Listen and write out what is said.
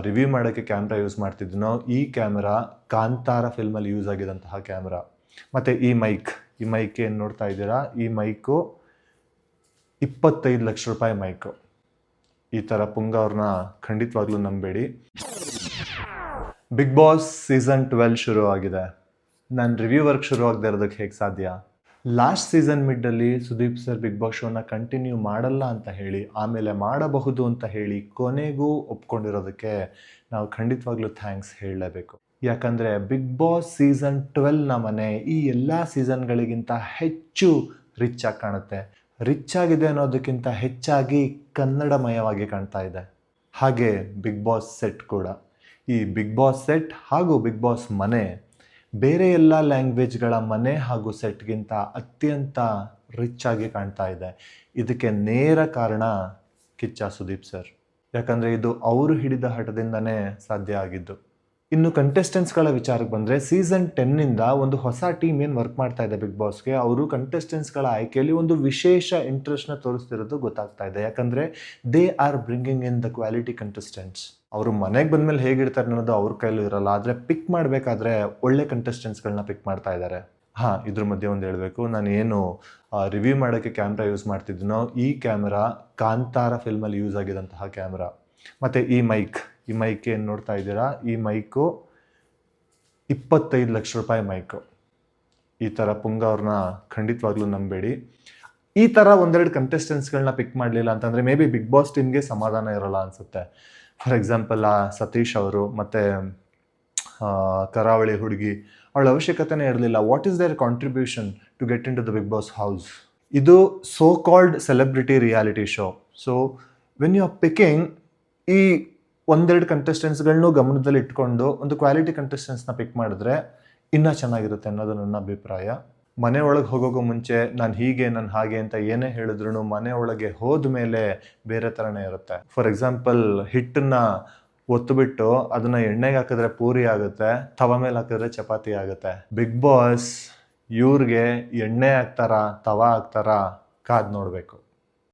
Review ಮಾಡೋಕ್ಕೆ camera use ಮಾಡ್ತಿದ್ದೀನೋ ಈ camera Kantara ಫಿಲ್ಮಲ್ಲಿ use ಆಗಿದಂತಹ camera. ಮತ್ತು ಈ ಮೈಕ್ ಏನು ನೋಡ್ತಾ ಇದ್ದೀರಾ, ಈ ಮೈಕು 25 ಲಕ್ಷ ರೂಪಾಯಿ ಮೈಕು. ಈ ಥರ ಪುಂಗ ಅವ್ರನ್ನ ಖಂಡಿತವಾಗ್ಲೂ ನಂಬೇಡಿ. ಬಿಗ್ ಬಾಸ್ ಸೀಸನ್ 12 ಶುರು ಆಗಿದೆ. ನಾನು ರಿವ್ಯೂ ವರ್ಕ್ ಶುರು ಆಗದೆ ಇರೋದಕ್ಕೆ ಹೇಗೆ ಸಾಧ್ಯ? ಲಾಸ್ಟ್ ಸೀಸನ್ ಮಿಡ್ಡಲ್ಲಿ ಸುದೀಪ್ ಸರ್ ಬಿಗ್ ಬಾಸ್ ಶೋನ ಕಂಟಿನ್ಯೂ ಮಾಡಲ್ಲ ಅಂತ ಹೇಳಿ, ಆಮೇಲೆ ಮಾಡಬಹುದು ಅಂತ ಹೇಳಿ ಕೊನೆಗೂ ಒಪ್ಕೊಂಡಿರೋದಕ್ಕೆ ನಾವು ಖಂಡಿತವಾಗ್ಲೂ ಥ್ಯಾಂಕ್ಸ್ ಹೇಳಲೇಬೇಕು. ಯಾಕಂದರೆ ಬಿಗ್ ಬಾಸ್ ಸೀಸನ್ 12ನ ಮನೆ ಈ ಎಲ್ಲ ಸೀಸನ್ಗಳಿಗಿಂತ ಹೆಚ್ಚು ರಿಚ್ ಆಗಿ ಕಾಣುತ್ತೆ. ರಿಚ್ ಆಗಿದೆ ಅನ್ನೋದಕ್ಕಿಂತ ಹೆಚ್ಚಾಗಿ ಕನ್ನಡಮಯವಾಗಿ ಕಾಣ್ತಾ ಇದೆ. ಹಾಗೆ ಬಿಗ್ ಬಾಸ್ ಸೆಟ್ ಕೂಡ. ಈ ಬಿಗ್ ಬಾಸ್ ಸೆಟ್ ಹಾಗೂ ಬಿಗ್ ಬಾಸ್ ಮನೆ ಬೇರೆ ಎಲ್ಲ ಲ್ಯಾಂಗ್ವೇಜ್ಗಳ ಮನೆ ಹಾಗೂ ಸೆಟ್ಗಿಂತ ಅತ್ಯಂತ ರಿಚ್ ಆಗಿ ಕಾಣ್ತಾ ಇದೆ. ಇದಕ್ಕೆ ನೇರ ಕಾರಣ ಕಿಚ್ಚ ಸುದೀಪ್ ಸರ್. ಯಾಕಂದರೆ ಇದು ಅವರು ಹಿಡಿದ ಹಠದಿಂದನೇ ಸಾಧ್ಯ ಆಗಿದ್ದು. ಇನ್ನು ಕಂಟೆಸ್ಟೆಂಟ್ಸ್ಗಳ ವಿಚಾರಕ್ಕೆ ಬಂದರೆ ಸೀಸನ್ 10ನಿಂದ ಒಂದು ಹೊಸ ಟೀಮ್ ಏನು ವರ್ಕ್ ಮಾಡ್ತಾ ಇದೆ ಬಿಗ್ ಬಾಸ್ಗೆ, ಅವರು ಕಂಟೆಸ್ಟೆಂಟ್ಸ್ಗಳ ಆಯ್ಕೆಯಲ್ಲಿ ಒಂದು ವಿಶೇಷ ಇಂಟ್ರೆಸ್ಟ್ನ ತೋರಿಸ್ತಿರೋದು ಗೊತ್ತಾಗ್ತಾ ಇದೆ. ಯಾಕಂದರೆ they are bringing in the quality contestants. ಅವರು ಮನೆಗೆ ಬಂದಮೇಲೆ ಹೇಗಿರ್ತಾರೆ ಅನ್ನೋದು ಅವ್ರ ಕೈಲೂ ಇರಲ್ಲ, ಆದರೆ ಪಿಕ್ ಮಾಡಬೇಕಾದ್ರೆ ಒಳ್ಳೆ ಕಂಟೆಸ್ಟೆಂಟ್ಸ್ಗಳನ್ನ ಪಿಕ್ ಮಾಡ್ತಾ ಇದ್ದಾರೆ. ಇದ್ರ ಮಧ್ಯೆ ಒಂದು ಹೇಳಬೇಕು, ನಾನು ಏನು ರಿವ್ಯೂ ಮಾಡೋಕ್ಕೆ ಕ್ಯಾಮ್ರಾ ಯೂಸ್ ಮಾಡ್ತಿದ್ದೀನೋ ಈ ಕ್ಯಾಮ್ರಾ ಕಾಂತಾರ ಫಿಲ್ಮಲ್ಲಿ ಯೂಸ್ ಆಗಿದಂತಹ ಕ್ಯಾಮ್ರಾ. ಮತ್ತು ಈ ಮೈಕ್ ಏನು ನೋಡ್ತಾ ಇದ್ದೀರಾ, ಈ ಮೈಕು 25 ಲಕ್ಷ ರೂಪಾಯಿ ಮೈಕು. ಈ ಥರ ಪುಂಗ ಅವ್ರನ್ನ ಖಂಡಿತವಾಗ್ಲೂ ನಂಬೇಡಿ. ಈ ಥರ ಒಂದೆರಡು ಕಂಟೆಸ್ಟೆಂಟ್ಸ್ಗಳನ್ನ ಪಿಕ್ ಮಾಡಲಿಲ್ಲ ಅಂತಂದರೆ ಮೇ ಬಿ ಬಿಗ್ ಬಾಸ್ ಟೀಮ್ಗೆ ಸಮಾಧಾನ ಇರೋಲ್ಲ ಅನಿಸುತ್ತೆ. ಫಾರ್ ಎಕ್ಸಾಂಪಲ್ ಸತೀಶ್ ಅವರು ಮತ್ತು ಕರಾವಳಿ ಹುಡುಗಿ, ಅವಳ ಅವಶ್ಯಕತೆನೇ ಇರಲಿಲ್ಲ. What is their contribution to get into the Bigg Boss house? ಇದು so called celebrity reality show. So when you are picking, ಈ ಒಂದೆರಡು ಕಂಟೆಸ್ಟೆಂಟ್ಸ್ಗಳನ್ನೂ ಗಮನದಲ್ಲಿ ಇಟ್ಕೊಂಡು ಒಂದು ಕ್ವಾಲಿಟಿ ಕಂಟೆಸ್ಟೆಂಟ್ಸ್ನ ಪಿಕ್ ಮಾಡಿದ್ರೆ ಇನ್ನೂ ಚೆನ್ನಾಗಿರುತ್ತೆ ಅನ್ನೋದು ನನ್ನ ಅಭಿಪ್ರಾಯ. ಮನೆ ಒಳಗೆ ಹೋಗೋಕ್ಕೂ ಮುಂಚೆ ನಾನು ಹೀಗೆ ನಾನು ಹಾಗೆ ಅಂತ ಏನೇ ಹೇಳಿದ್ರು ಮನೆ ಒಳಗೆ ಹೋದ ಮೇಲೆ ಬೇರೆ ಥರನೇ ಇರುತ್ತೆ. ಫಾರ್ ಎಕ್ಸಾಂಪಲ್ ಹಿಟ್ಟನ್ನು ಒತ್ತುಬಿಟ್ಟು ಅದನ್ನು ಎಣ್ಣೆಗೆ ಹಾಕಿದ್ರೆ ಪೂರಿ ಆಗುತ್ತೆ, ತವ ಮೇಲೆ ಹಾಕಿದ್ರೆ ಚಪಾತಿ ಆಗುತ್ತೆ. ಬಿಗ್ ಬಾಸ್ ಇವ್ರಿಗೆ ಎಣ್ಣೆ ಹಾಕ್ತಾರಾ ತವ ಹಾಕ್ತಾರಾ ಕಾದು ನೋಡಬೇಕು.